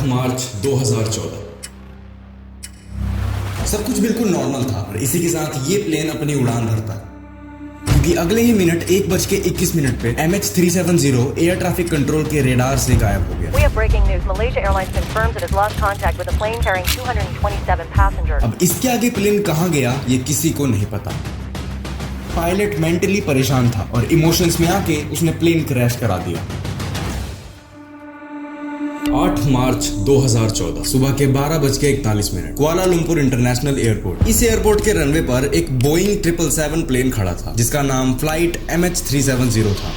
8 मार्च 2014। सब कुछ बिल्कुल नॉर्मल था और इसी के साथ ये प्लेन अपनी उड़ान भरता क्योंकि अगले ही मिनट 1:21 पे MH370 एयर ट्रैफिक कंट्रोल के रेडार से गायब हो गया। We have breaking news. Malaysia Airlines confirms it has lost contact with a plane carrying 227 passengers. अब इसके आगे प्लेन कहां गया ये किसी को नहीं पता। पायलट मेंटली परेशान था और इमोशंस में आके उसने प्लेन क्रैश करा दिया। 8 मार्च 2014 सुबह के 12:41 कुआलालंपुर इंटरनेशनल एयरपोर्ट। इस एयरपोर्ट के रनवे पर एक बोइंग 777 प्लेन खड़ा था जिसका नाम फ्लाइट MH370 था।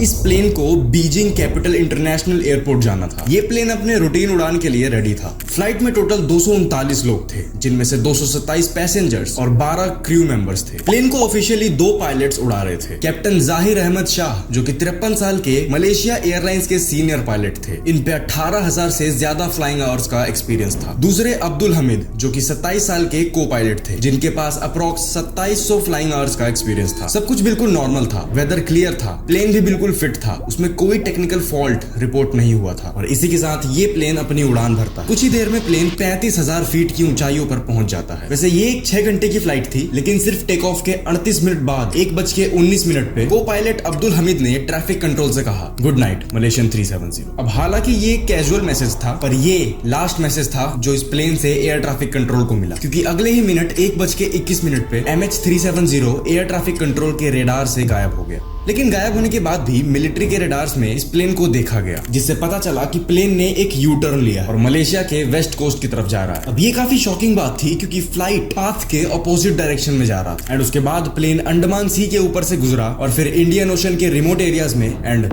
इस प्लेन को बीजिंग कैपिटल इंटरनेशनल एयरपोर्ट जाना था। ये प्लेन अपने रूटीन उड़ान के लिए रेडी था। फ्लाइट में टोटल 239 लोग थे जिनमें से 227 पैसेंजर्स और 12 क्रू मेंबर्स थे। प्लेन को ऑफिशियली 2 पायलट्स उड़ा रहे थे। कैप्टन जाहिर अहमद शाह जो कि 53 साल के मलेशिया एयरलाइंस के सीनियर पायलट थे। इन पे 18,000 से ज्यादा फ्लाइंग आवर्स का एक्सपीरियंस था। दूसरे अब्दुल हमीद जो कि 27 साल के को पायलट थे जिनके पास अप्रोक्स 2700 फ्लाइंग आवर्स का एक्सपीरियंस था। सब कुछ बिल्कुल नॉर्मल था। वेदर क्लियर था। प्लेन भी बिल्कुल फिट था। उसमें कोई टेक्निकल फॉल्ट रिपोर्ट नहीं हुआ था और इसी के साथ ये प्लेन अपनी उड़ान भरता। कुछ ही देर में प्लेन 35,000 फीट की ऊंचाइयों पर पहुंच जाता है। वैसे ये एक 6 घंटे की फ्लाइट थी लेकिन सिर्फ टेक ऑफ के 38 मिनट बाद 1:19 पे को पायलट अब्दुल हमीद ने ट्रैफिक कंट्रोल से कहा गुड नाइट मलेशियन 370। अब हालांकि ये कैजुअल मैसेज था पर ये लास्ट मैसेज था जो इस प्लेन से एयर ट्रैफिक कंट्रोल को मिला क्योंकि अगले ही मिनट 1:21 पे MH370 एयर ट्रैफिक कंट्रोल के रेडार से गायब हो गया। लेकिन गायब होने के बाद भी मिलिट्री के रेडार्स में इस प्लेन को देखा गया जिससे पता चला कि प्लेन ने एक यू टर्न लिया और मलेशिया के वेस्ट कोस्ट की तरफ जा रहा है। अब ये काफी शॉकिंग बात थी क्योंकि फ्लाइट पाथ के ऑपोजिट डायरेक्शन में जा रहा था एंड उसके बाद प्लेन अंडमान सी के ऊपर से गुजरा और फिर इंडियन ओशन के रिमोट एरियाज में एंड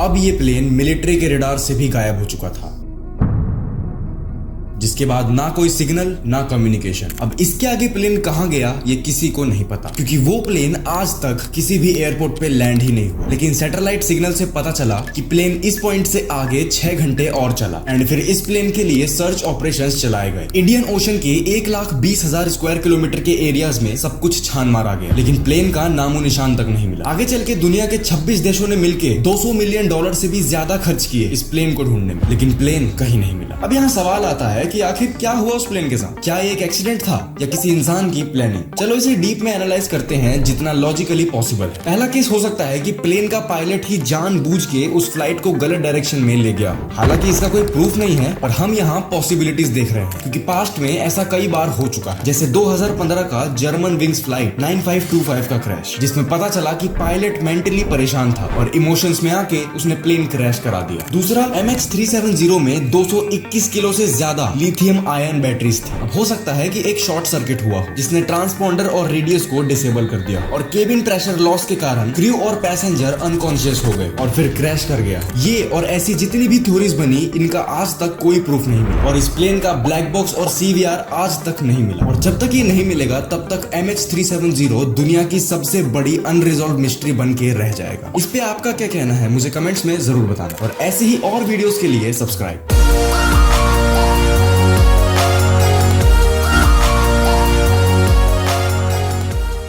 अब ये प्लेन मिलिट्री के रेडार से भी गायब हो चुका था जिसके बाद ना कोई सिग्नल ना कम्युनिकेशन। अब इसके आगे प्लेन कहां गया ये किसी को नहीं पता क्योंकि वो प्लेन आज तक किसी भी एयरपोर्ट पे लैंड ही नहीं हुआ। लेकिन सैटेलाइट सिग्नल से पता चला कि प्लेन इस पॉइंट से आगे 6 घंटे और चला एंड फिर इस प्लेन के लिए सर्च ऑपरेशंस चलाए गए। इंडियन ओशन के 1,20,000 स्क्वायर किलोमीटर के एरियाज में सब कुछ छान मारा गया लेकिन प्लेन का नामो निशान तक नहीं मिला। आगे चल के दुनिया के 26 देशों ने मिलकर $200 मिलियन से भी ज्यादा खर्च किए इस प्लेन को ढूंढने में लेकिन प्लेन कहीं नहीं मिला। अब यहाँ सवाल आता है कि आखिर क्या हुआ उस प्लेन के साथ? क्या ये एक एक्सीडेंट था या किसी इंसान की प्लानिंग? चलो इसे डीप में एनालाइज करते हैं जितना लॉजिकली पॉसिबल है। पहला केस हो सकता है कि प्लेन का पायलट ही जानबूझ के उस फ्लाइट को गलत डायरेक्शन में ले गया। हालांकि इसका कोई प्रूफ नहीं है पर हम यहाँ पॉसिबिलिटीज देख रहे हैं क्योंकि पास्ट में ऐसा कई बार हो चुका है जैसे 2015 का जर्मन विंग्स फ्लाइट 9525 का क्रैश जिसमें पता चला कि पायलट मेंटली परेशान था और इमोशंस में आके उसने प्लेन क्रैश करा दिया। दूसरा MH370 में 221 किलो से ज्यादा लिथियम आयन बैटरीज थी। अब हो सकता है कि एक शॉर्ट सर्किट हुआ हो जिसने ट्रांसपॉन्डर और रेडियस को डिसेबल कर दिया और केबिन प्रेशर लॉस के कारण क्रू और पैसेंजर अनकॉन्शियस हो गए और फिर क्रैश कर गया। ये और ऐसी जितनी भी थ्योरीज बनी इनका आज तक कोई प्रूफ नहीं मिला और इस प्लेन का ब्लैक बॉक्स और CVR आज तक नहीं मिला और जब तक ये नहीं मिलेगा तब तक MH370 दुनिया की सबसे बड़ी अनरिजॉल्व मिस्ट्री बन के रह जाएगा। इस पे आपका क्या कहना है मुझे कमेंट्स में जरूर बताना और ऐसे ही और वीडियोस के लिए सब्सक्राइब।